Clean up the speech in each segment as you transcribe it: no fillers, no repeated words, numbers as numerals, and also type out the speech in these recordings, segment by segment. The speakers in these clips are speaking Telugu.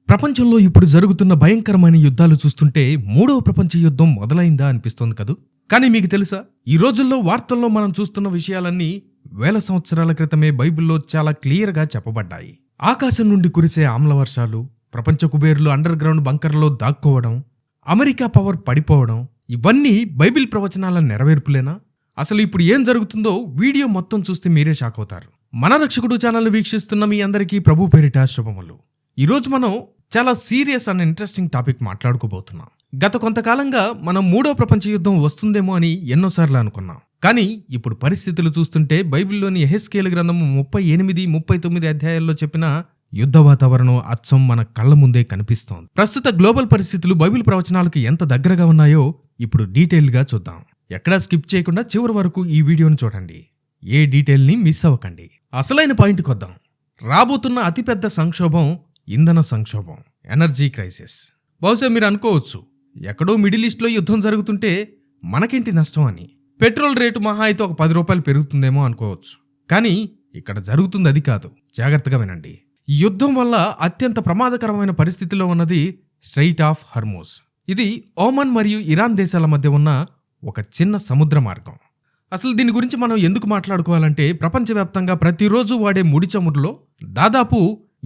ప్రపంచంలో ఇప్పుడు జరుగుతున్న భయంకరమైన యుద్ధాలు చూస్తుంటే మూడవ ప్రపంచ యుద్ధం మొదలైందా అనిపిస్తోంది కదూ. కానీ మీకు తెలుసా, ఈ రోజుల్లో వార్తల్లో మనం చూస్తున్న విషయాలన్నీ వేల సంవత్సరాల క్రితమే బైబిల్లో చాలా క్లియర్గా చెప్పబడ్డాయి. ఆకాశం నుండి కురిసే ఆమ్ల వర్షాలు, ప్రపంచ కుబేరులు అండర్ గ్రౌండ్ బంకర్లో దాక్కోవడం, అమెరికా పవర్ పడిపోవడం, ఇవన్నీ బైబిల్ ప్రవచనాల నెరవేర్పులేనా? అసలు ఇప్పుడు ఏం జరుగుతుందో వీడియో మొత్తం చూస్తే మీరే షాక్ అవుతారు. మన రక్షకుడు ఛానల్ వీక్షిస్తున్న మీ అందరికీ ప్రభు పేరిట శుభములు. ఈరోజు మనం చాలా సీరియస్ అండ్ ఇంట్రెస్టింగ్ టాపిక్ మాట్లాడుకోబోతున్నాం. గత కొంతకాలంగా మనం మూడో ప్రపంచ యుద్ధం వస్తుందేమో అని ఎన్నోసార్లు అనుకున్నాం. కానీ ఇప్పుడు పరిస్థితులు చూస్తుంటే బైబిల్లోని యెహెజ్కేలు గ్రంథము 38, 39 అధ్యాయాల్లో చెప్పిన యుద్ధ వాతావరణం అచ్చం మన కళ్ల ముందే కనిపిస్తోంది. ప్రస్తుత గ్లోబల్ పరిస్థితులు బైబిల్ ప్రవచనాలకు ఎంత దగ్గరగా ఉన్నాయో ఇప్పుడు డీటెయిల్గా చూద్దాం. ఎక్కడా స్కిప్ చేయకుండా చివరి వరకు ఈ వీడియోను చూడండి. ఏ డీటెయిల్ని మిస్ అవ్వకండి. అసలైన పాయింట్కి వద్దాం. రాబోతున్న అతిపెద్ద సంక్షోభం ఇంధన సంక్షోభం, ఎనర్జీ క్రైసిస్. బహుశా మీరు అనుకోవచ్చు, ఎక్కడో మిడిల్ ఈస్ట్లో యుద్ధం జరుగుతుంటే మనకేంటి నష్టం అని. పెట్రోల్ రేటు మహా అయితే ఒక 10 రూపాయలు పెరుగుతుందేమో అనుకోవచ్చు. కానీ ఇక్కడ జరుగుతుంది అది కాదు. జాగ్రత్తగా వినండి. ఈ యుద్ధం వల్ల అత్యంత ప్రమాదకరమైన పరిస్థితిలో ఉన్నది స్ట్రెయిట్ ఆఫ్ హర్మూజ్. ఇది ఓమన్ మరియు ఇరాన్ దేశాల మధ్య ఉన్న ఒక చిన్న సముద్ర మార్గం. అసలు దీని గురించి మనం ఎందుకు మాట్లాడుకోవాలంటే, ప్రపంచవ్యాప్తంగా ప్రతిరోజు వాడే ముడి చమురులో దాదాపు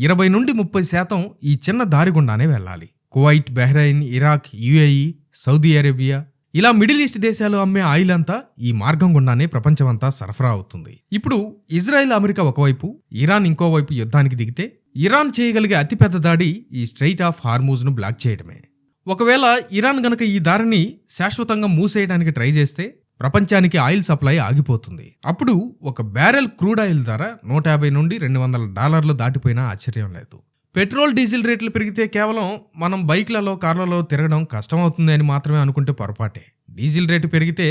20 నుండి 30% ఈ చిన్న దారి గుండానే వెళ్ళాలి. Kuwait, Bahrain, Iraq, UAE, Saudi Arabia, ఇలా మిడిల్ ఈస్ట్ దేశాలు అమ్మే ఆయిల్ అంతా ఈ మార్గం గుండానే ప్రపంచమంతా సరఫరా అవుతుంది. ఇప్పుడు ఇజ్రాయెల్, అమెరికా ఒకవైపు, ఇరాన్ ఇంకోవైపు యుద్ధానికి దిగితే ఇరాన్ చేయగలిగే అతిపెద్ద దాడి ఈ స్ట్రెయిట్ ఆఫ్ హార్మూజ్ను బ్లాక్ చేయడమే. ఒకవేళ ఇరాన్ గనక ఈ దారిని శాశ్వతంగా మూసేయడానికి ట్రై చేస్తే ప్రపంచానికి ఆయిల్ సప్లై ఆగిపోతుంది. అప్పుడు ఒక బ్యారెల్ క్రూడ్ ఆయిల్ ధర $150 నుండి $200 దాటిపోయినా ఆశ్చర్యం లేదు. పెట్రోల్, డీజిల్ రేట్లు పెరిగితే కేవలం మనం బైక్లలో, కార్లలో తిరగడం కష్టమవుతుంది అని మాత్రమే అనుకుంటే పొరపాటే. డీజిల్ రేటు పెరిగితే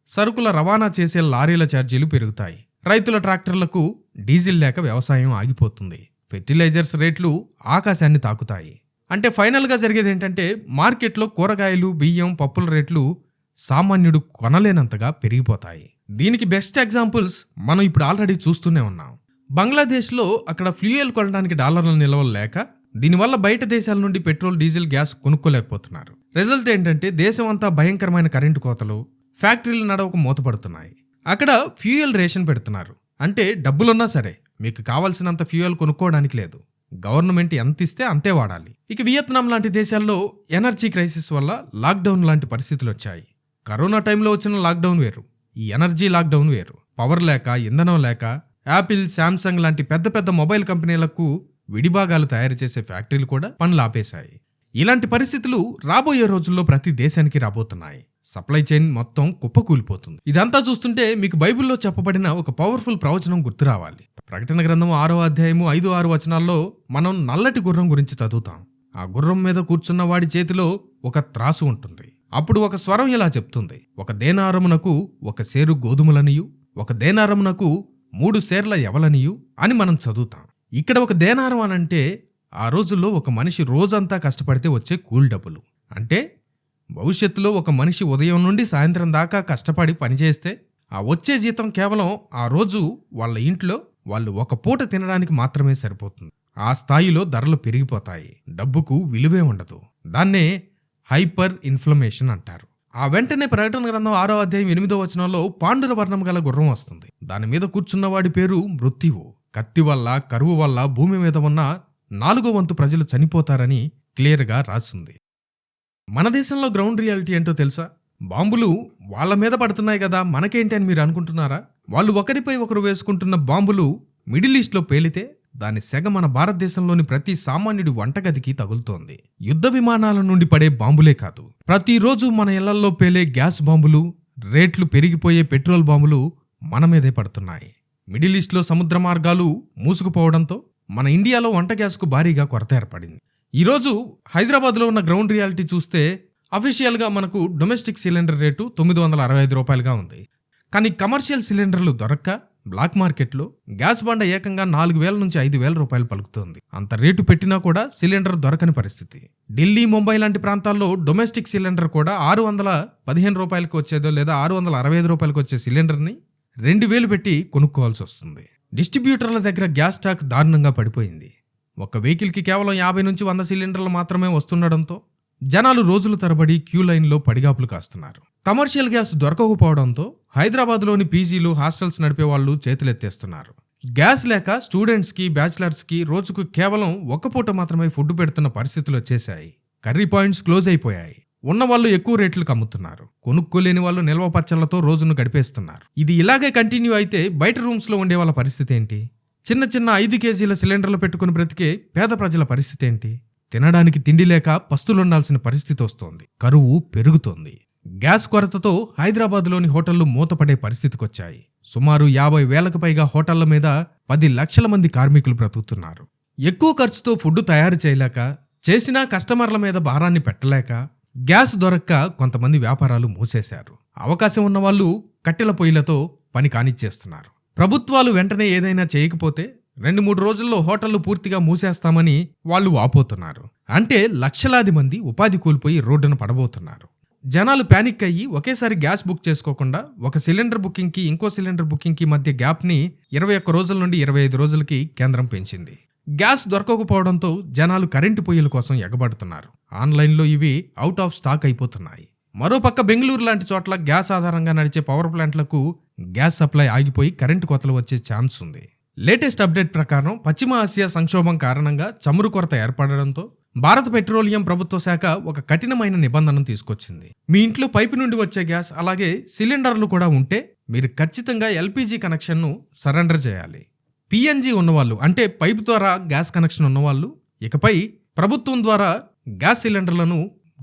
సరుకుల రవాణా చేసే లారీల ఛార్జీలు పెరుగుతాయి. రైతుల ట్రాక్టర్లకు డీజిల్ లేక వ్యవసాయం ఆగిపోతుంది. ఫెర్టిలైజర్స్ రేట్లు ఆకాశాన్ని తాకుతాయి. అంటే ఫైనల్గా జరిగేది ఏంటంటే, మార్కెట్లో కూరగాయలు, బియ్యం, పప్పుల రేట్లు సామాన్యుడు కొనలేనంతగా పెరిగిపోతాయి. దీనికి బెస్ట్ ఎగ్జాంపుల్స్ మనం ఇప్పుడు ఆల్రెడీ చూస్తూనే ఉన్నాం. బంగ్లాదేశ్లో అక్కడ ఫ్యూయల్ కొనడానికి డాలర్ల నిల్వలు లేక దీనివల్ల బయట దేశాల నుండి పెట్రోల్, డీజిల్, గ్యాస్ కొనుక్కోలేకపోతున్నారు. రిజల్ట్ ఏంటంటే, దేశం అంతా భయంకరమైన కరెంటు కోతలు, ఫ్యాక్టరీలు నడవక మూతపడుతున్నాయి. అక్కడ ఫ్యూయల్ రేషన్ పెడుతున్నారు. అంటే డబ్బులున్నా సరే మీకు కావాల్సినంత ఫ్యూయల్ కొనుక్కోవడానికి లేదు. గవర్నమెంట్ ఎంత ఇస్తే అంతే వాడాలి. ఇక వియత్నాం లాంటి దేశాల్లో ఎనర్జీ క్రైసిస్ వల్ల లాక్డౌన్ లాంటి పరిస్థితులు వచ్చాయి. కరోనా టైంలో వచ్చిన లాక్డౌన్ వేరు, ఈ ఎనర్జీ లాక్డౌన్ వేరు. పవర్ లేక, ఇంధనం లేక యాపిల్, శాంసంగ్ లాంటి పెద్ద పెద్ద మొబైల్ కంపెనీలకు విడిభాగాలు తయారు చేసే ఫ్యాక్టరీలు కూడా పనులు ఆపేశాయి. ఇలాంటి పరిస్థితులు రాబోయే రోజుల్లో ప్రతి దేశానికి రాబోతున్నాయి. సప్లై చైన్ మొత్తం కుప్పకూలిపోతుంది. ఇదంతా చూస్తుంటే మీకు బైబిల్లో చెప్పబడిన ఒక పవర్ఫుల్ ప్రవచనం గుర్తు రావాలి. ప్రకటన గ్రంథం 6వ అధ్యాయము 5-6 వచనాల్లో మనం నల్లటి గుర్రం గురించి చదువుతాం. ఆ గుర్రం మీద కూర్చున్న వాడి చేతిలో ఒక త్రాసు ఉంటుంది. అప్పుడు ఒక స్వరం ఇలా చెప్తుంది, 1 దేనారమునకు 1 సేరు గోధుమలనియు, 1 దేనారమునకు 3 సేర్ల యవలనియు అని మనం చదువుతాం. ఇక్కడ 1 దేనారం అనంటే ఆ రోజుల్లో ఒక మనిషి రోజంతా కష్టపడితే వచ్చే కూలి డబ్బులు. అంటే భవిష్యత్తులో ఒక మనిషి ఉదయం నుండి సాయంత్రం దాకా కష్టపడి పనిచేస్తే ఆ వచ్చే జీతం కేవలం ఆ రోజు వాళ్ళ ఇంట్లో వాళ్ళు ఒక పూట తినడానికి మాత్రమే సరిపోతుంది. ఆ స్థాయిలో ధరలు పెరిగిపోతాయి. డబ్బుకు విలువే ఉండదు. దాన్నే హైపర్ ఇన్ఫ్లమేషన్ అంటారు. ఆ వెంటనే ప్రకటన గ్రంథం 6వ అధ్యాయం 8వ వచనంలో పాండుర వర్ణం గల గుర్రం వస్తుంది. దాని మీద కూర్చున్నవాడి పేరు మృత్యువు. కత్తి వల్ల, కరువు వల్ల భూమి మీద ఉన్న 4వ వంతు ప్రజలు చనిపోతారని క్లియర్గా రాసింది. మన దేశంలో గ్రౌండ్ రియాలిటీ ఏంటో తెలుసా? బాంబులు వాళ్ళ మీద పడుతున్నాయి కదా, మనకేంటి అని మీరు అనుకుంటున్నారా? వాళ్ళు ఒకరిపై ఒకరు వేసుకుంటున్న బాంబులు మిడిల్ ఈస్ట్లో పేలితే దాని సెగ మన భారతదేశంలోని ప్రతి సామాన్యుడి వంటగదికి తగులుతోంది. యుద్ధ విమానాల నుండి పడే బాంబులే కాదు, ప్రతిరోజు మన ఇళ్లల్లో పేలే గ్యాస్ బాంబులు, రేట్లు పెరిగిపోయే పెట్రోల్ బాంబులు మన మీదే పడుతున్నాయి. మిడిల్ ఈస్ట్లో సముద్ర మార్గాలు మూసుకుపోవడంతో మన ఇండియాలో వంట గ్యాస్కు భారీగా కొరత ఏర్పడింది. ఈరోజు హైదరాబాద్లో ఉన్న గ్రౌండ్ రియాలిటీ చూస్తే అఫీషియల్గా మనకు డొమెస్టిక్ సిలిండర్ రేటు $965 ఉంది. కానీ కమర్షియల్ సిలిండర్లు దొరక్క బ్లాక్ మార్కెట్లో గ్యాస్ బండ ఏకంగా 4,000 నుంచి 5,000 రూపాయలు పలుకుతోంది. అంత రేటు పెట్టినా కూడా సిలిండర్ దొరకని పరిస్థితి. ఢిల్లీ, ముంబై లాంటి ప్రాంతాల్లో డొమెస్టిక్ సిలిండర్ కూడా $615 వచ్చేదో లేదా $665 వచ్చే సిలిండర్ని 2,000 పెట్టి కొనుక్కోవాల్సి వస్తుంది. డిస్ట్రిబ్యూటర్ల దగ్గర గ్యాస్ స్టాక్ దారుణంగా పడిపోయింది. ఒక వెహికల్కి కేవలం 50 నుంచి 100 సిలిండర్లు మాత్రమే వస్తుండడంతో జనాలు రోజుల తరబడి క్యూ లైన్లో పడిగాపులు కాస్తున్నారు. కమర్షియల్ గ్యాస్ దొరకకపోవడంతో హైదరాబాద్లోని పీజీలు, హాస్టల్స్ నడిపే వాళ్ళు చేతులెత్తేస్తున్నారు. గ్యాస్ లేక స్టూడెంట్స్కి, బ్యాచిలర్స్కి రోజుకు కేవలం ఒక్క పూట మాత్రమే ఫుడ్ పెడుతున్న పరిస్థితులు వచ్చేశాయి. కర్రీ పాయింట్స్ క్లోజ్ అయిపోయాయి. ఉన్నవాళ్ళు ఎక్కువ రేట్లకు అమ్ముతున్నారు. కొనుక్కోలేని వాళ్ళు నిల్వ పచ్చళ్లతో రోజును గడిపేస్తున్నారు. ఇది ఇలాగే కంటిన్యూ అయితే బయట రూమ్స్లో ఉండే వాళ్ళ పరిస్థితి ఏంటి? చిన్న చిన్న 5 కేజీల సిలిండర్లు పెట్టుకుని బ్రతికే పేద ప్రజల పరిస్థితి ఏంటి? తినడానికి తిండి లేక పస్తులుండాల్సిన పరిస్థితి వస్తోంది. కరువు పెరుగుతోంది. గ్యాస్ కొరతతో హైదరాబాద్లోని హోటళ్లు మూతపడే పరిస్థితికొచ్చాయి. సుమారు 50,000కు పైగా హోటళ్ల మీద 10 లక్షల మంది కార్మికులు బ్రతుకుతున్నారు. ఎక్కువ ఖర్చుతో ఫుడ్ తయారు చేయలేక, చేసినా కస్టమర్ల మీద భారాన్ని పెట్టలేక, గ్యాస్ దొరక్క కొంతమంది వ్యాపారాలు మూసేశారు. అవకాశం ఉన్నవాళ్లు కట్టెల పొయ్యిలతో పని కానిచ్చేస్తున్నారు. ప్రభుత్వాలు వెంటనే ఏదైనా చేయకపోతే 2-3 రోజుల్లో హోటళ్లు పూర్తిగా మూసేస్తామని వాళ్ళు వాపోతున్నారు. అంటే లక్షలాది మంది ఉపాధి కోల్పోయి రోడ్డున పడబోతున్నారు. జనాలు ప్యానిక్ అయ్యి ఒకేసారి గ్యాస్ బుక్ చేసుకోకుండా ఒక సిలిండర్ బుకింగ్కి ఇంకో సిలిండర్ బుకింగ్కి మధ్య గ్యాప్ని 21 రోజుల నుండి 25 రోజులకి కేంద్రం పెంచింది. గ్యాస్ దొరకకపోవడంతో జనాలు కరెంటు పొయ్యిల కోసం ఎగబడుతున్నారు. ఆన్లైన్లో ఇవి అవుట్ ఆఫ్ స్టాక్ అయిపోతున్నాయి. మరోపక్క బెంగళూరు లాంటి చోట్ల గ్యాస్ ఆధారంగా నడిచే పవర్ ప్లాంట్లకు గ్యాస్ సప్లై ఆగిపోయి కరెంటు కోతలు వచ్చే ఛాన్స్ ఉంది. లేటెస్ట్ అప్డేట్ ప్రకారం పశ్చిమ ఆసియా సంక్షోభం కారణంగా చమురు కొరత ఏర్పడడంతో భారత పెట్రోలియం ప్రభుత్వ శాఖ ఒక కఠినమైన నిబంధనను తీసుకొచ్చింది. మీ ఇంట్లో పైపు నుండి వచ్చే గ్యాస్ అలాగే సిలిండర్లు కూడా ఉంటే మీరు ఖచ్చితంగా ఎల్పీజీ కనెక్షన్ను సరెండర్ చేయాలి. పిఎన్జీ ఉన్నవాళ్ళు, అంటే పైపు ద్వారా గ్యాస్ కనెక్షన్ ఉన్నవాళ్ళు ఇకపై ప్రభుత్వం ద్వారా గ్యాస్ సిలిండర్లను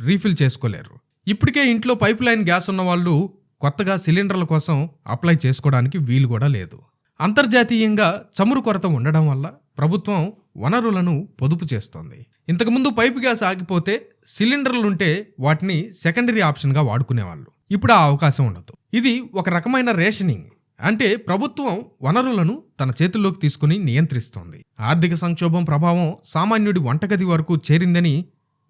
రీఫిల్ చేసుకోలేరు. ఇప్పటికే ఇంట్లో పైప్ లైన్ గ్యాస్ ఉన్నవాళ్ళు కొత్తగా సిలిండర్ల కోసం అప్లై చేసుకోవడానికి వీలు కూడా లేదు. అంతర్జాతీయంగా చమురు కొరత ఉండడం వల్ల ప్రభుత్వం వనరులను పొదుపు చేస్తోంది. ఇంతకుముందు పైపు గ్యాస్ ఆగిపోతే సిలిండర్లుంటే వాటిని సెకండరీ ఆప్షన్గా వాడుకునేవాళ్ళు. ఇప్పుడు ఆ అవకాశం ఉండదు. ఇది ఒక రకమైన రేషనింగ్. అంటే ప్రభుత్వం వనరులను తన చేతుల్లోకి తీసుకుని నియంత్రిస్తోంది. ఆర్థిక సంక్షోభం ప్రభావం సామాన్యుడి వంటగది వరకు చేరిందని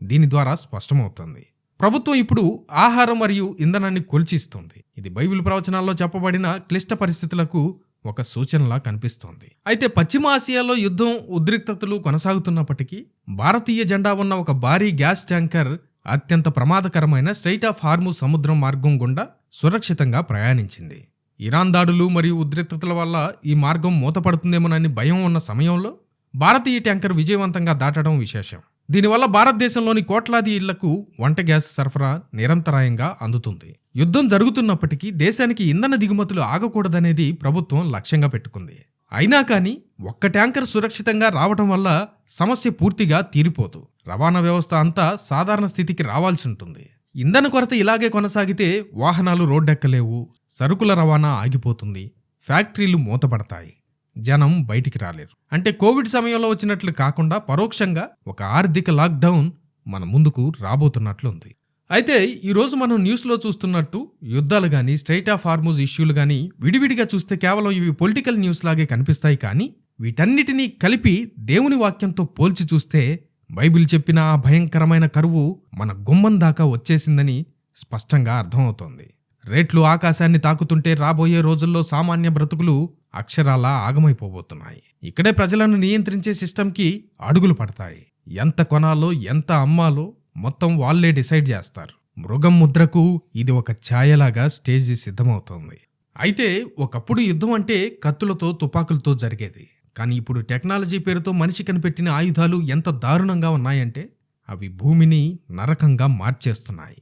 దీని ద్వారా స్పష్టమవుతుంది. ప్రభుత్వం ఇప్పుడు ఆహారం మరియు ఇంధనాన్ని కొలిచిస్తుంది. ఇది బైబిల్ ప్రవచనాల్లో చెప్పబడిన క్లిష్ట పరిస్థితులకు ఒక సూచనలా కనిపిస్తోంది. అయితే పశ్చిమ ఆసియాలో యుద్ధం, ఉద్రిక్తతలు కొనసాగుతున్నప్పటికీ భారతీయ జెండా ఉన్న ఒక భారీ గ్యాస్ ట్యాంకర్ అత్యంత ప్రమాదకరమైన స్ట్రెయిట్ ఆఫ్ హార్ముజ్ సముద్రం మార్గం గుండా సురక్షితంగా ప్రయాణించింది. ఇరాన్ దాడులు మరియు ఉద్రిక్తతల వల్ల ఈ మార్గం మూతపడుతుందేమోనని భయం ఉన్న సమయంలో భారతీయ ట్యాంకర్ విజయవంతంగా దాటడం విశేషం. దీనివల్ల భారతదేశంలోని కోట్లాది ఇళ్లకు వంట గ్యాస్ సరఫరా నిరంతరాయంగా అందుతుంది. యుద్ధం జరుగుతున్నప్పటికీ దేశానికి ఇంధన దిగుమతులు ఆగకూడదనేది ప్రభుత్వం లక్ష్యంగా పెట్టుకుంది. అయినా కానీ ఒక్క ట్యాంకర్ సురక్షితంగా రావటం వల్ల సమస్య పూర్తిగా తీరిపోదు. రవాణా వ్యవస్థ అంతా సాధారణ స్థితికి రావాల్సి ఉంటుంది. ఇంధన కొరత ఇలాగే కొనసాగితే వాహనాలు రోడ్డెక్కలేవు, సరుకుల రవాణా ఆగిపోతుంది, ఫ్యాక్టరీలు మూతపడతాయి, జనం బయటికి రాలేరు. అంటే కోవిడ్ సమయంలో వచ్చినట్లు కాకుండా పరోక్షంగా ఒక ఆర్థిక లాక్డౌన్ మన ముందుకు రాబోతున్నట్లుంది. అయితే ఈరోజు మనం న్యూస్లో చూస్తున్నట్టు యుద్ధాలు కానీ, స్ట్రెయిట్ ఆఫ్ హార్ముజ్ ఇష్యూలు కానీ విడివిడిగా చూస్తే కేవలం ఇవి పొలిటికల్ న్యూస్ లాగే కనిపిస్తాయి. కానీ వీటన్నిటినీ కలిపి దేవుని వాక్యంతో పోల్చి చూస్తే బైబిల్ చెప్పిన ఆ భయంకరమైన కరువు మన గుమ్మం దాకా వచ్చేసిందని స్పష్టంగా అర్థమవుతోంది. రేట్లు ఆకాశాన్ని తాకుతుంటే రాబోయే రోజుల్లో సామాన్య బ్రతుకులు అక్షరాలా ఆగమైపోబోతున్నాయి. ఇక్కడే ప్రజలను నియంత్రించే సిస్టంకి అడుగులు పడతాయి. ఎంత కొనాలో, ఎంత అమ్మాలో మొత్తం వాళ్లే డిసైడ్ చేస్తారు. మృగం ముద్రకు ఇది ఒక ఛాయలాగా స్టేజ్ సిద్ధమవుతోంది. అయితే ఒకప్పుడు యుద్ధం అంటే కత్తులతో, తుపాకులతో జరిగేది. కానీ ఇప్పుడు టెక్నాలజీ పేరుతో మనిషి కనిపెట్టిన ఆయుధాలు ఎంత దారుణంగా ఉన్నాయంటే అవి భూమిని నరకంగా మార్చేస్తున్నాయి.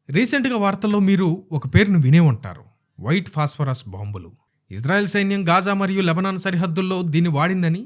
రీసెంట్గా వార్తల్లో మీరు ఒక పేరును వినే ఉంటారు, వైట్ ఫాస్ఫరస్ బాంబులు. ఇజ్రాయెల్ సైన్యం గాజా మరియు లెబనాన్ సరిహద్దుల్లో దీన్ని వాడిందని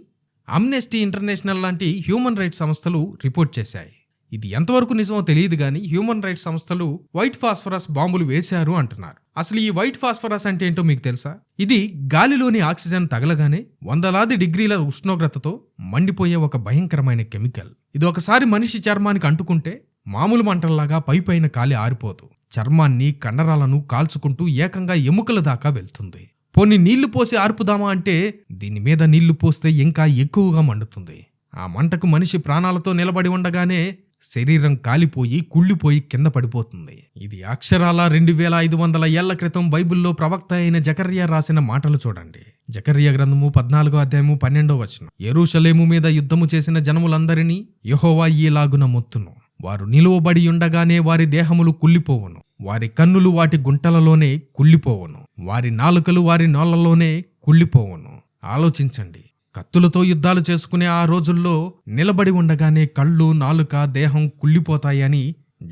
అమ్నెస్టీ ఇంటర్నేషనల్ లాంటి హ్యూమన్ రైట్స్ సంస్థలు రిపోర్ట్ చేశాయి. ఇది ఎంతవరకు నిజమో తెలియదు కానీ హ్యూమన్ రైట్స్ సంస్థలు వైట్ ఫాస్ఫరస్ బాంబులు వేశారు అంటున్నారు. అసలు ఈ వైట్ ఫాస్ఫరస్ అంటే ఏంటో మీకు తెలుసా? ఇది గాలిలోని ఆక్సిజన్ తగలగానే వందలాది డిగ్రీల ఉష్ణోగ్రతతో మండిపోయే ఒక భయంకరమైన కెమికల్. ఇది ఒకసారి మనిషి చర్మానికి అంటుకుంటే మామూలు మంటల్లాగా పైపైన కాలి ఆరిపోదు. చర్మాన్ని, కండరాలను కాల్చుకుంటూ ఏకంగా ఎముకల దాకా వెళ్తుంది. పోనీ నీళ్లు పోసి ఆర్పుదామా అంటే దీని మీద నీళ్లు పోస్తే ఇంకా ఎక్కువగా మండుతుంది. ఆ మంటకు మనిషి ప్రాణాలతో నిలబడి ఉండగానే శరీరం కాలిపోయి కుళ్ళిపోయి కింద పడిపోతుంది. ఇది అక్షరాల 2500 ఏళ్ల క్రితం బైబిల్లో ప్రవక్త అయిన జకర్యా రాసిన మాటలు చూడండి. జకర్యా గ్రంథము 14వ అధ్యాయము 12వ వచనం. యెరూషలేము మీద యుద్ధము చేసిన జనములందరినీ యెహోవా ఈలాగున మొత్తును. వారు నిలువబడి ఉండగానే వారి దేహములు కుళ్ళిపోవును, వారి కన్నులు వాటి గుంటలలోనే కుళ్ళిపోవును, వారి నాలుకలు వారి నోళ్లలోనే కుళ్ళిపోవును. ఆలోచించండి, కత్తులతో యుద్ధాలు చేసుకునే ఆ రోజుల్లో నిలబడి ఉండగానే కళ్ళు, నాలుక, దేహం కుళ్ళిపోతాయని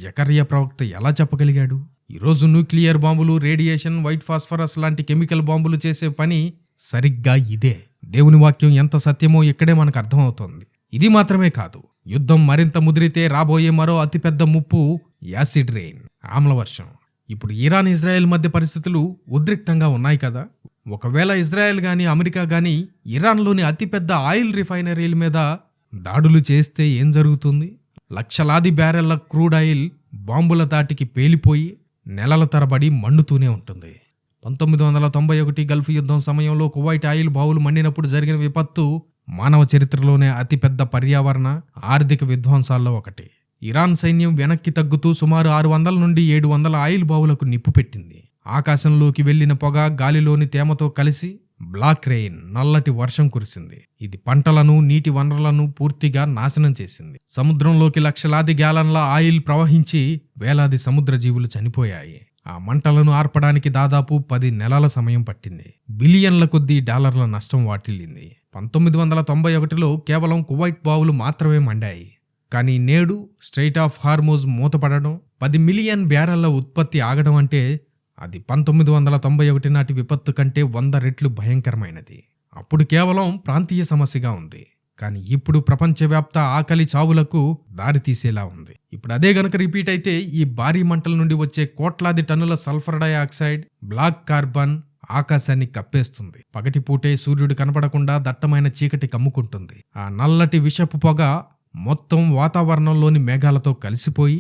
జకర్యా ప్రవక్త ఎలా చెప్పగలిగాడు? ఈరోజు న్యూక్లియర్ బాంబులు, రేడియేషన్, వైట్ ఫాస్ఫరస్ లాంటి కెమికల్ బాంబులు చేసే పని సరిగ్గా ఇదే. దేవుని వాక్యం ఎంత సత్యమో ఇక్కడే మనకు అర్థమవుతోంది. ఇది మాత్రమే కాదు, యుద్ధం మరింత ముదిరితే రాబోయే మరో అతిపెద్ద ముప్పు యాసిడ్ రెయిన్, ఆమ్లవర్షం. ఇప్పుడు ఇరాన్, ఇజ్రాయెల్ మధ్య పరిస్థితులు ఉద్రిక్తంగా ఉన్నాయి కదా. ఒకవేళ ఇజ్రాయెల్ గాని, అమెరికా గాని ఇరాన్లోని అతిపెద్ద ఆయిల్ రిఫైనరీల మీద దాడులు చేస్తే ఏం జరుగుతుంది? లక్షలాది బ్యారెళ్ల క్రూడ్ ఆయిల్ బాంబుల దాటికి పేలిపోయి నెలల తరబడి మండుతూనే ఉంటుంది. 1991 గల్ఫ్ యుద్ధం సమయంలో కువైట్ ఆయిల్ బావులు మండినప్పుడు జరిగిన విపత్తు మానవ చరిత్రలోనే అతిపెద్ద పర్యావరణ, ఆర్థిక విధ్వంసాల్లో ఒకటి. ఇరాన్ సైన్యం వెనక్కి తగ్గుతూ సుమారు 600 నుండి 700 ఆయిల్ బావులకు నిప్పు పెట్టింది. ఆకాశంలోకి వెళ్లిన పొగ గాలిలోని తేమతో కలిసి బ్లాక్ రెయిన్, నల్లటి వర్షం కురిసింది. ఇది పంటలను, నీటి వనరులను పూర్తిగా నాశనం చేసింది. సముద్రంలోకి లక్షలాది గ్యాలన్ల ఆయిల్ ప్రవహించి వేలాది సముద్ర జీవులు చనిపోయాయి. ఆ మంటలను ఆర్పడానికి దాదాపు 10 నెలల సమయం పట్టింది. బిలియన్ల కొద్దీ డాలర్ల నష్టం వాటిల్లింది. 1991లో కేవలం కువైట్ బావులు మాత్రమే మండాయి. కానీ నేడు స్ట్రెయిట్ ఆఫ్ హార్మోజ్ మూతపడడం, 10 మిలియన్ బ్యారెళ్ల ఉత్పత్తి ఆగడం అంటే అది 1991 నాటి విపత్తు కంటే 100 రెట్లు భయంకరమైనది. అప్పుడు కేవలం ప్రాంతీయ సమస్యగా ఉంది, కానీ ఇప్పుడు ప్రపంచవ్యాప్త ఆకలి చావులకు దారితీసేలా ఉంది. ఇప్పుడు అదే గనక రిపీట్ అయితే ఈ భారీ మంటల నుండి వచ్చే కోట్లాది టన్నుల సల్ఫర్ డయాక్సైడ్, బ్లాక్ కార్బన్ ఆకాశాన్ని కప్పేస్తుంది. పగటిపూటే సూర్యుడు కనపడకుండా దట్టమైన చీకటి కమ్ముకుంటుంది. ఆ నల్లటి విషపు పొగ మొత్తం వాతావరణంలోని మేఘాలతో కలిసిపోయి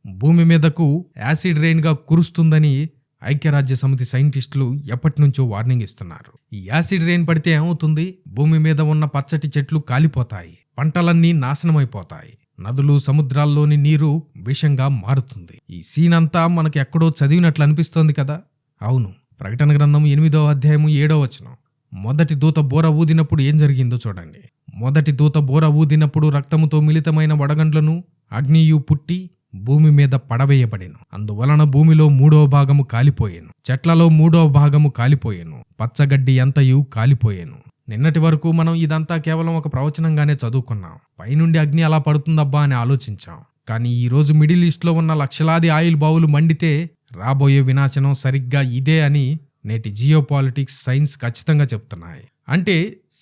భూమి మీదకు యాసిడ్ రెయిన్గా కురుస్తుందని ఐక్యరాజ్య సమితి సైంటిస్టులు ఎప్పటినుంచో వార్నింగ్ ఇస్తున్నారు. ఈ యాసిడ్ రెయిన్ పడితే ఏమవుతుంది? భూమి మీద ఉన్న పచ్చటి చెట్లు కాలిపోతాయి, పంటలన్నీ నాశనమైపోతాయి, నదులు, సముద్రాల్లోని నీరు విషంగా మారుతుంది. ఈ సీన్ అంతా మనకు ఎక్కడో చదివినట్లు అనిపిస్తోంది కదా. అవును, ప్రకటన గ్రంథం 8వ అధ్యాయము 7వ వచనం. మొదటి దూత బోర ఊదినప్పుడు ఏం జరిగిందో చూడండి. మొదటి దూత బోర ఊదినప్పుడు రక్తముతో మిళితమైన వడగండ్లను అగ్నియు పుట్టి భూమి మీద పడవేయబడెను. అందువలన భూమిలో 3వ భాగము కాలిపోయెను, చెట్లలో 3వ భాగము కాలిపోయెను, పచ్చగడ్డి అంతయు కాలిపోయెను. నిన్నటి వరకు మనం ఇదంతా కేవలం ఒక ప్రవచనంగానే చదువుకున్నాం. పైనుండి అగ్ని అలా పడుతుందబ్బా అని ఆలోచించాం. కానీ ఈ రోజు మిడిల్ ఈస్ట్లో ఉన్న లక్షలాది ఆయిల్ బావులు మండితే రాబోయే వినాశనం సరిగ్గా ఇదే అని నేటి జియోపాలిటిక్స్, సైన్స్ ఖచ్చితంగా చెప్తున్నాయి. అంటే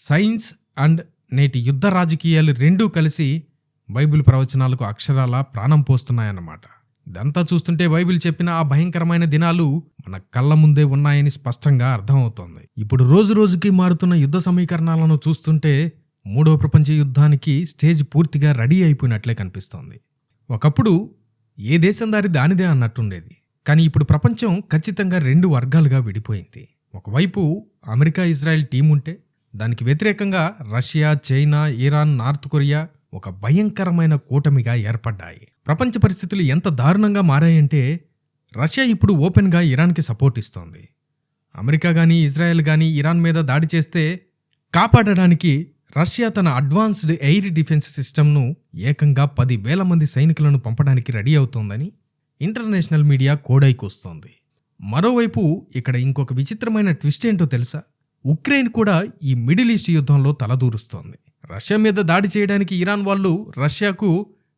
సైన్స్ అండ్ నేటి యుద్ధ రాజకీయాలు రెండూ కలిసి బైబిల్ ప్రవచనాలకు అక్షరాల ప్రాణం పోస్తున్నాయన్నమాట. ఇదంతా చూస్తుంటే బైబిల్ చెప్పిన ఆ భయంకరమైన దినాలు మన కళ్ళ ముందే ఉన్నాయని స్పష్టంగా అర్థమవుతోంది. ఇప్పుడు రోజు రోజుకి మారుతున్న యుద్ధ సమీకరణాలను చూస్తుంటే 3వ ప్రపంచ యుద్ధానికి స్టేజ్ పూర్తిగా రెడీ అయిపోయినట్లే కనిపిస్తోంది. ఒకప్పుడు ఏ దేశం దారి దానిదే అన్నట్టుండేది. కానీ ఇప్పుడు ప్రపంచం ఖచ్చితంగా 2 వర్గాలుగా విడిపోయింది. ఒకవైపు అమెరికా, ఇజ్రాయెల్ టీం ఉంటే దానికి వ్యతిరేకంగా Russia, China, Iran, north Korea ఒక భయంకరమైన కూటమిగా ఏర్పడ్డాయి. ప్రపంచ పరిస్థితులు ఎంత దారుణంగా మారాయంటే రష్యా ఇప్పుడు ఓపెన్గా ఇరాన్కి సపోర్ట్ ఇస్తోంది. అమెరికా గానీ, ఇజ్రాయెల్ గానీ ఇరాన్ మీద దాడి చేస్తే కాపాడడానికి రష్యా తన అడ్వాన్స్డ్ ఎయిర్ డిఫెన్స్ సిస్టమ్ను ఏకంగా 10,000 మంది సైనికులను పంపడానికి రెడీ అవుతోందని ఇంటర్నేషనల్ మీడియా కోడైకొస్తోంది. మరోవైపు ఇక్కడ ఇంకొక విచిత్రమైన ట్విస్ట్ ఏంటో తెలుసా? ఉక్రెయిన్ కూడా ఈ మిడిల్ ఈస్ట్ యుద్ధంలో తలదూరుస్తోంది. రష్యా మీద దాడి చేయడానికి ఇరాన్ వాళ్ళు రష్యాకు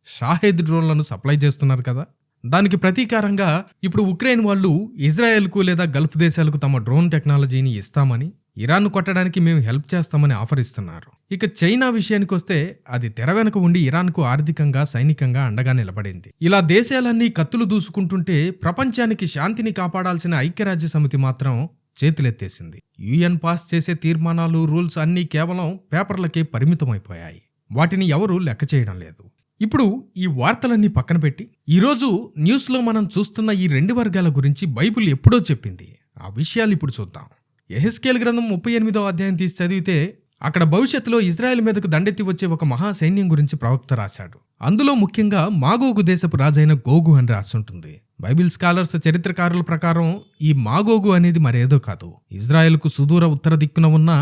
షాహెద్ డ్రోన్లను సప్లై చేస్తున్నారు కదా. దానికి ప్రతీకారంగా ఇప్పుడు ఉక్రెయిన్ వాళ్ళు ఇజ్రాయెల్కు లేదా గల్ఫ్ దేశాలకు తమ డ్రోన్ టెక్నాలజీని ఇస్తామని, ఇరాన్ను కొట్టడానికి మేము హెల్ప్ చేస్తామని ఆఫర్ ఇస్తున్నారు. ఇక చైనా విషయానికి వస్తే అది తెర వెనుక ఉండి ఇరాన్కు ఆర్థికంగా, సైనికంగా అండగా నిలబడింది. ఇలా దేశాలన్నీ కత్తులు దూసుకుంటుంటే ప్రపంచానికి శాంతిని కాపాడాల్సిన ఐక్యరాజ్య సమితి మాత్రం చేతులెత్తేసింది. యుఎన్ పాస్ చేసే తీర్మానాలు, రూల్స్ అన్నీ కేవలం పేపర్లకే పరిమితమైపోయాయి. వాటిని ఎవరూ లెక్క చేయడం లేదు. ఇప్పుడు ఈ వార్తలన్నీ పక్కన పెట్టి ఈరోజు న్యూస్లో మనం చూస్తున్న ఈ 2 వర్గాల గురించి బైబిల్ ఎప్పుడో చెప్పింది. ఆ విషయాలు ఇప్పుడు చూద్దాం. యెహెజ్కేలు గ్రంథం 38వ అధ్యాయం తీసి చదివితే అక్కడ భవిష్యత్తులో ఇజ్రాయెల్ మీదకు దండెత్తి వచ్చే ఒక మహా సైన్యం గురించి ప్రవక్త రాశాడు. అందులో ముఖ్యంగా మాగోగు దేశపు రాజైన గోగు అని రాసుంటుంది. బైబిల్ స్కాలర్స్ చరిత్రకారుల ప్రకారం ఈ మాగోగు అనేది మరేదో కాదు, ఇజ్రాయెల్కు సుదూర ఉత్తర దిక్కున ఉన్న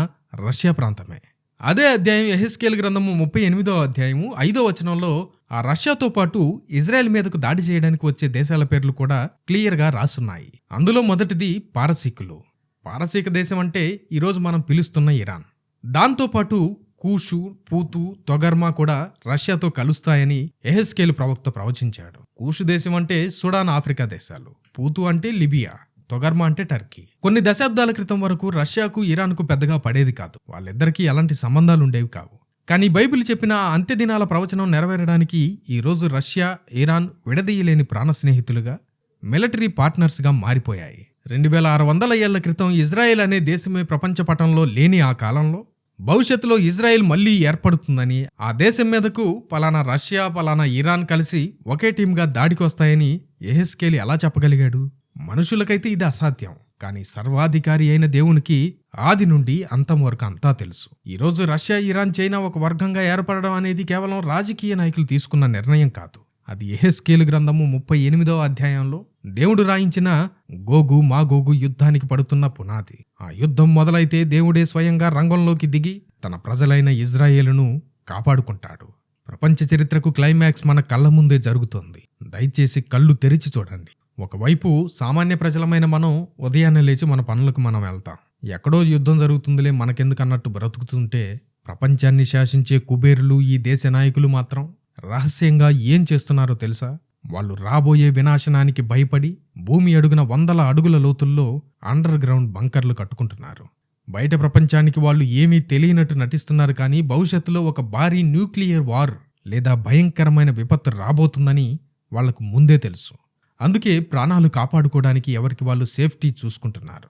రష్యా ప్రాంతమే. అదే అధ్యాయం యెహెజ్కేలు గ్రంథము 38వ అధ్యాయము 5వ వచనంలో ఆ రష్యాతో పాటు ఇజ్రాయెల్ మీదకు దాడి చేయడానికి వచ్చే దేశాల పేర్లు కూడా క్లియర్గా రాసున్నాయి. అందులో మొదటిది పారసీకులు. పారసీక దేశం అంటే ఈరోజు మనం పిలుస్తున్న ఇరాన్. దాంతోపాటు కూషు, పూతు, తొగర్మా కూడా రష్యాతో కలుస్తాయని యెహెజ్కేలు ప్రవక్త ప్రవచించాడు. కూషు దేశం అంటే సుడాన్, ఆఫ్రికా దేశాలు. పూతు అంటే లిబియా, తొగర్మా అంటే టర్కీ. కొన్ని దశాబ్దాల క్రితం వరకు రష్యాకు ఇరాన్కు పెద్దగా పడేది కాదు, వాళ్ళిద్దరికీ ఎలాంటి సంబంధాలు ఉండేవి కావు. కానీ బైబిల్ చెప్పిన అంత్య దినాల ప్రవచనం నెరవేరడానికి ఈరోజు రష్యా, ఇరాన్ విడదీయలేని ప్రాణ స్నేహితులుగా, మిలిటరీ పార్ట్నర్స్గా మారిపోయాయి. 2600 ఏళ్ల క్రితం ఇజ్రాయెల్ అనే దేశమే ప్రపంచ పటంలో లేని ఆ కాలంలో భవిష్యత్తులో ఇజ్రాయెల్ మళ్లీ ఏర్పడుతుందని, ఆ దేశం మీదకు పలానా రష్యా, పలానా ఇరాన్ కలిసి ఒకే టీంగా దాడికి వస్తాయని యెహెజ్కేలు ఎలా చెప్పగలిగాడు? మనుషులకైతే ఇది అసాధ్యం, కానీ సర్వాధికారి అయిన దేవునికి ఆది నుండి అంతం వరకు అంతా తెలుసు. ఈరోజు రష్యా, ఇరాన్, చైనా ఒక వర్గంగా ఏర్పడడం అనేది కేవలం రాజకీయ నాయకులు తీసుకున్న నిర్ణయం కాదు. అది యెహెజ్కేలు గ్రంథము 38వ అధ్యాయంలో దేవుడు రాయించిన గోగు మాగోగు యుద్ధానికి పడుతున్న పునాది. ఆ యుద్ధం మొదలైతే దేవుడే స్వయంగా రంగంలోకి దిగి తన ప్రజలైన ఇజ్రాయేలును కాపాడుకుంటాడు. ప్రపంచ చరిత్రకు క్లైమాక్స్ మన కళ్ళ ముందే జరుగుతోంది. దయచేసి కళ్ళు తెరిచి చూడండి. ఒకవైపు సామాన్య ప్రజలమైన మనం ఉదయాన్నే లేచి మన పనులకు మనం వెళ్తాం. ఎక్కడో యుద్ధం జరుగుతుందిలే మనకెందుకన్నట్టు బ్రతుకుతుంటే, ప్రపంచాన్ని శాసించే కుబేరులు, ఈ దేశ నాయకులు మాత్రం రహస్యంగా ఏం చేస్తున్నారో తెలుసా? వాళ్ళు రాబోయే వినాశనానికి భయపడి భూమి అడుగున 100 అడుగుల లోతుల్లో అండర్ గ్రౌండ్ బంకర్లు కట్టుకుంటున్నారు. బయట ప్రపంచానికి వాళ్ళు ఏమీ తెలియనట్టు నటిస్తున్నారు, కానీ భవిష్యత్తులో ఒక భారీ న్యూక్లియర్ వార్ లేదా భయంకరమైన విపత్తు రాబోతుందని వాళ్లకు ముందే తెలుసు. అందుకే ప్రాణాలు కాపాడుకోవడానికి ఎవరికి వాళ్ళు సేఫ్టీ చూసుకుంటున్నారు.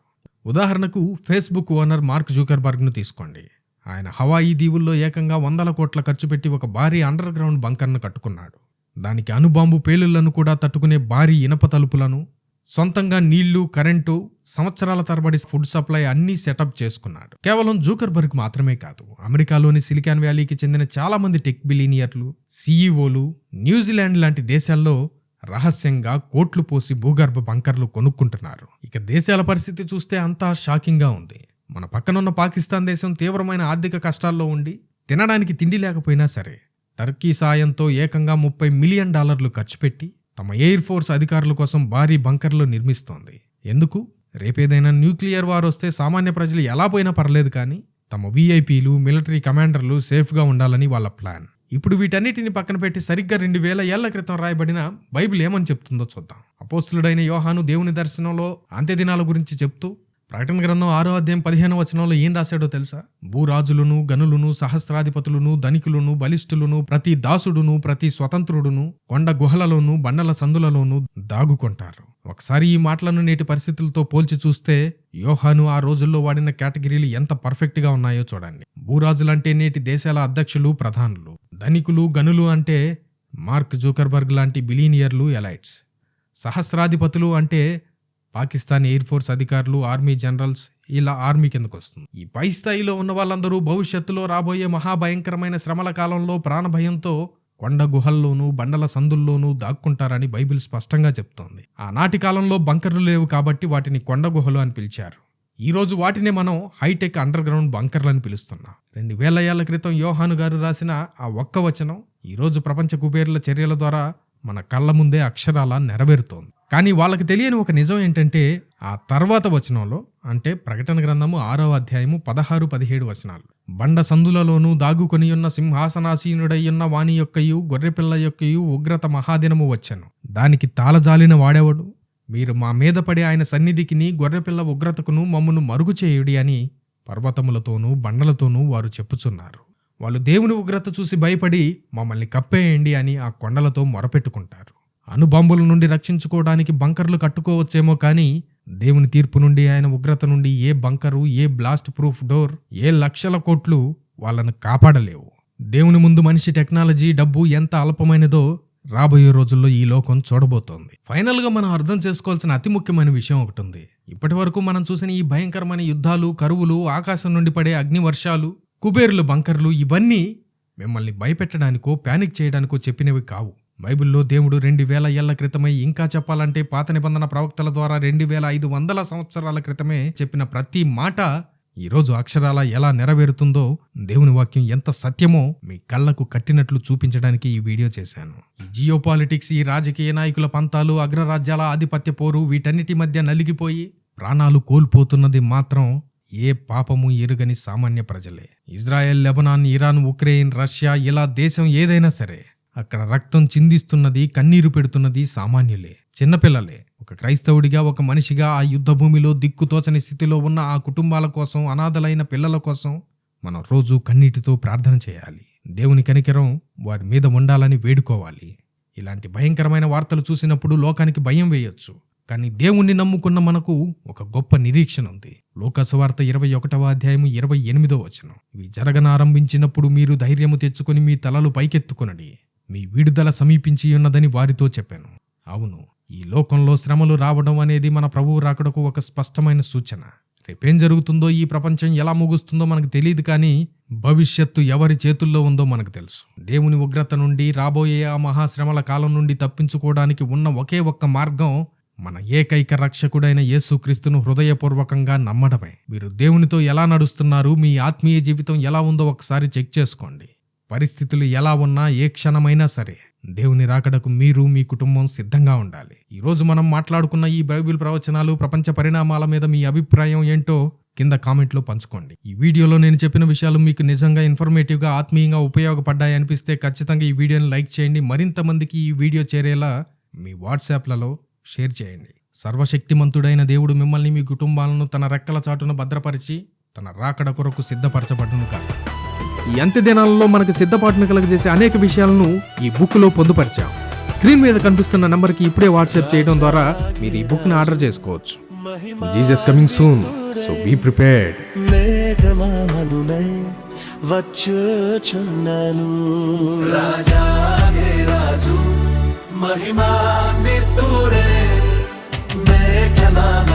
ఉదాహరణకు ఫేస్బుక్ ఓనర్ మార్క్ జూకర్బర్గ్ను తీసుకోండి. ఆయన హవాయి దీవుల్లో ఏకంగా 100 కోట్ల ఖర్చు పెట్టి ఒక భారీ అండర్ గ్రౌండ్ బంకర్ను కట్టుకున్నాడు. దానికి అణుబాంబు పేలుళ్లను కూడా తట్టుకునే భారీ ఇనప తలుపులను, సొంతంగా నీళ్లు, కరెంటు, సంవత్సరాల తరబడి ఫుడ్ సప్లై అన్నీ సెటప్ చేసుకున్నాడు. కేవలం జూకర్బర్గ్ మాత్రమే కాదు, అమెరికాలోని సిలికాన్ వ్యాలీకి చెందిన చాలా మంది టెక్ బిలినియర్లు, సీఈఓలు న్యూజిలాండ్ లాంటి దేశాల్లో రహస్యంగా కోట్లు పోసి భూగర్భ బంకర్లు కొనుక్కుంటున్నారు. ఇక దేశాల పరిస్థితి చూస్తే అంతా షాకింగ్గా ఉంది. మన పక్కనున్న పాకిస్తాన్ దేశం తీవ్రమైన ఆర్థిక కష్టాల్లో ఉండి తినడానికి తిండి లేకపోయినా సరే టర్కీ సాయంతో ఏకంగా $30 మిలియన్ ఖర్చు పెట్టి తమ ఎయిర్ ఫోర్స్ అధికారుల కోసం భారీ బంకర్లు నిర్మిస్తోంది. ఎందుకు? రేపేదైనా న్యూక్లియర్ వార్ వస్తే సామాన్య ప్రజలు ఎలా పోయినా పర్లేదు, కానీ తమ వీఐపీలు, మిలిటరీ కమాండర్లు సేఫ్గా ఉండాలని వాళ్ళ ప్లాన్. ఇప్పుడు వీటన్నిటిని పక్కన పెట్టి సరిగ్గా 2000 ఏళ్ల క్రితం రాయబడిన బైబిల్ ఏమని చెప్తుందో చూద్దాం. అపోస్తులుడైన యోహాను దేవుని దర్శనంలో అంత్యదినాల గురించి చెప్తూ ప్రకటన గ్రంథం 6వ అధ్యాయం 15వ వచనంలో ఏం రాశాడో తెలుసా? భూరాజులను, గనులను, సహస్రాధిపతులను, ధనికులను, బలిష్ఠులను, ప్రతి దాసుడును, ప్రతి స్వతంత్రుడును కొండ గుహలలోను, బండల సందులలోను దాగుకుంటారు. ఒకసారి ఈ మాటలను నేటి పరిస్థితులతో పోల్చి చూస్తే యోహాను ఆ రోజుల్లో వాడిన కేటగిరీలు ఎంత పర్ఫెక్ట్గా ఉన్నాయో చూడండి. భూరాజులంటే నేటి దేశాల అధ్యక్షులు, ప్రధానులు. ధనికులు, గనులు అంటే మార్క్ జూకర్బర్గ్ లాంటి బిలీనియర్లు, ఎలైట్స్. సహస్రాధిపతులు అంటే పాకిస్తాన్ ఎయిర్ ఫోర్స్ అధికారులు, ఆర్మీ జనరల్స్. ఇలా ఆర్మీ కిందకు వస్తుంది. ఈ పై స్థాయిలో ఉన్న వాళ్ళందరూ భవిష్యత్తులో రాబోయే మహాభయంకరమైన శ్రమల కాలంలో ప్రాణభయంతో కొండ గుహల్లోనూ, బండల సందుల్లోనూ దాక్కుంటారని బైబిల్ స్పష్టంగా చెప్తోంది. ఆనాటి కాలంలో బంకర్లు లేవు కాబట్టి వాటిని కొండ గుహలు అని పిలిచారు. ఈరోజు వాటినే మనం హైటెక్ అండర్ గ్రౌండ్ బంకర్లు అని పిలుస్తున్నాం. 2000 ఏళ్ల క్రితం యోహాను గారు రాసిన ఆ ఒక్క వచనం ఈరోజు ప్రపంచ కుబేరుల చర్యల ద్వారా మన కళ్ళ ముందే అక్షరాలా నెరవేరుతోంది. కానీ వాళ్ళకి తెలియని ఒక నిజం ఏంటంటే, ఆ తర్వాత వచనంలో, అంటే ప్రకటన గ్రంథము 6వ అధ్యాయము 16-17 వచనాలు, బండ సందులలోనూ దాగుకొని ఉన్న సింహాసనాసీనుడయ్యున్న వాని యొక్కయు గొర్రెపిల్ల యొక్కయు ఉగ్రత మహాదినము వచ్చెను. దానికి తాళజాలిన వాడెవడు? మీరు మా మీద పడి ఆయన సన్నిధికిని గొర్రెపిల్ల ఉగ్రతకును మమ్మును మరుగు చేయుడి అని పర్వతములతోనూ బండలతోనూ వారు చెప్పుచున్నారు. వాళ్ళు దేవుని ఉగ్రత చూసి భయపడి మమ్మల్ని కప్పేయండి అని ఆ కొండలతో మొరపెట్టుకుంటారు. అణుబాంబుల నుండి రక్షించుకోవడానికి బంకర్లు కట్టుకోవచ్చేమో, కానీ దేవుని తీర్పు నుండి, ఆయన ఉగ్రత నుండి ఏ బంకరు, ఏ బ్లాస్ట్ ప్రూఫ్ డోర్, ఏ లక్షల కోట్లు వాళ్ళను కాపాడలేవు. దేవుని ముందు మనిషి టెక్నాలజీ, డబ్బు ఎంత అల్పమైనదో రాబోయే రోజుల్లో ఈ లోకం చూడబోతోంది. ఫైనల్ గా మనం అర్థం చేసుకోవాల్సిన అతి ముఖ్యమైన విషయం ఒకటి ఉంది. ఇప్పటి వరకు మనం చూసిన ఈ భయంకరమైన యుద్ధాలు, కరువులు, ఆకాశం నుండి పడే అగ్ని వర్షాలు, కుబేరులు బంకర్లు ఇవన్నీ మిమ్మల్ని భయపెట్టడానికో ప్యానిక్ చేయడానికో చెప్పినవి కావు. బైబిల్లో దేవుడు 2000 ఏళ్ల క్రితమే, ఇంకా చెప్పాలంటే పాత నిబంధన ప్రవక్తల ద్వారా 2500 సంవత్సరాల క్రితమే చెప్పిన ప్రతి మాట ఈరోజు అక్షరాల ఎలా నెరవేరుతుందో, దేవుని వాక్యం ఎంత సత్యమో మీ కళ్లకు కట్టినట్లు చూపించడానికి ఈ వీడియో చేశాను. ఈ జియోపాలిటిక్స్, ఈ రాజకీయ నాయకుల పంతాలు, అగ్రరాజ్యాల ఆధిపత్య పోరు, వీటన్నిటి మధ్య నలిగిపోయి ప్రాణాలు కోల్పోతున్నది మాత్రం ఏ పాపము ఎరుగని సామాన్య ప్రజలే. Israel, Lebanon, Iran, Ukraine, Russia, ఇలా దేశం ఏదైనా సరే అక్కడ రక్తం చిందిస్తున్నది, కన్నీరు పెడుతున్నది సామాన్యులే, చిన్నపిల్లలే. ఒక క్రైస్తవుడిగా, ఒక మనిషిగా ఆ యుద్ధ భూమిలో దిక్కుతోచని స్థితిలో ఉన్న ఆ కుటుంబాల కోసం, అనాథలైన పిల్లల కోసం మనం రోజు కన్నీటితో ప్రార్థన చేయాలి. దేవుని కనికరం వారి మీద ఉండాలని వేడుకోవాలి. ఇలాంటి భయంకరమైన వార్తలు చూసినప్పుడు లోకానికి భయం వేయొచ్చు. కానీ దేవుణ్ణి నమ్ముకున్న మనకు ఒక గొప్ప నిరీక్షణ ఉంది. లోకాసువార్త 21వ అధ్యాయము 28వ వచనం. ఇవి జరగనారంభించినప్పుడు మీరు ధైర్యము తెచ్చుకొని మీ తలలు పైకెత్తుకొనడి, మీ విడుదల సమీపించి ఉన్నదని వారితో చెప్పాను. అవును, ఈ లోకంలో శ్రమలు రావడం అనేది మన ప్రభువు రాకడకు ఒక స్పష్టమైన సూచన. రేపేం జరుగుతుందో, ఈ ప్రపంచం ఎలా ముగుస్తుందో మనకు తెలియదు, కానీ భవిష్యత్తు ఎవరి చేతుల్లో ఉందో మనకు తెలుసు. దేవుని ఉగ్రత నుండి, రాబోయే ఆ మహాశ్రమల కాలం నుండి తప్పించుకోవడానికి ఉన్న ఒకే ఒక్క మార్గం మన ఏకైక రక్షకుడైన యేసుక్రీస్తును హృదయపూర్వకంగా నమ్మడమే. మీరు దేవునితో ఎలా నడుస్తున్నారు, మీ ఆత్మీయ జీవితం ఎలా ఉందో ఒకసారి చెక్ చేసుకోండి. పరిస్థితులు ఎలా ఉన్నా, ఏ క్షణమైనా సరే దేవుని రాకడకు మీరు, మీ కుటుంబం సిద్ధంగా ఉండాలి. ఈరోజు మనం మాట్లాడుకున్న ఈ బైబిల్ ప్రవచనాలు, ప్రపంచ పరిణామాల మీద మీ అభిప్రాయం ఏంటో కింద కామెంట్లో పంచుకోండి. ఈ వీడియోలో నేను చెప్పిన విషయాలు మీకు నిజంగా ఇన్ఫర్మేటివ్గా, ఆత్మీయంగా ఉపయోగపడ్డాయి అనిపిస్తే ఖచ్చితంగా ఈ వీడియోని లైక్ చేయండి. మరింత మందికి ఈ వీడియో చేరేలా మీ వాట్సాప్లలో షేర్ చేయండి. సర్వశక్తిమంతుడైన దేవుడు మిమ్మల్ని, మీ కుటుంబాలను తన రెక్కల చాటున భద్రపరిచి తన రాకడ కొరకు సిద్ధపరచబడును కాక. ఈ అంత్య దినాలలో మనకు సిద్ధపాటును కలుగజేసే అనేక విషయాలను ఈ బుక్లో పొందుపరిచాం. స్క్రీన్ మీద కనిపిస్తున్న నంబర్కి ఇప్పుడే వాట్సాప్ చేయడం ద్వారా మీరు ఈ బుక్ని ఆర్డర్ చేసుకోవచ్చు. Jesus coming soon, so be prepared. మేఘమామనునై వచ్చుచున్నాను, రాజాగే రాజు మహిమాన్వితుడే మేఘమామ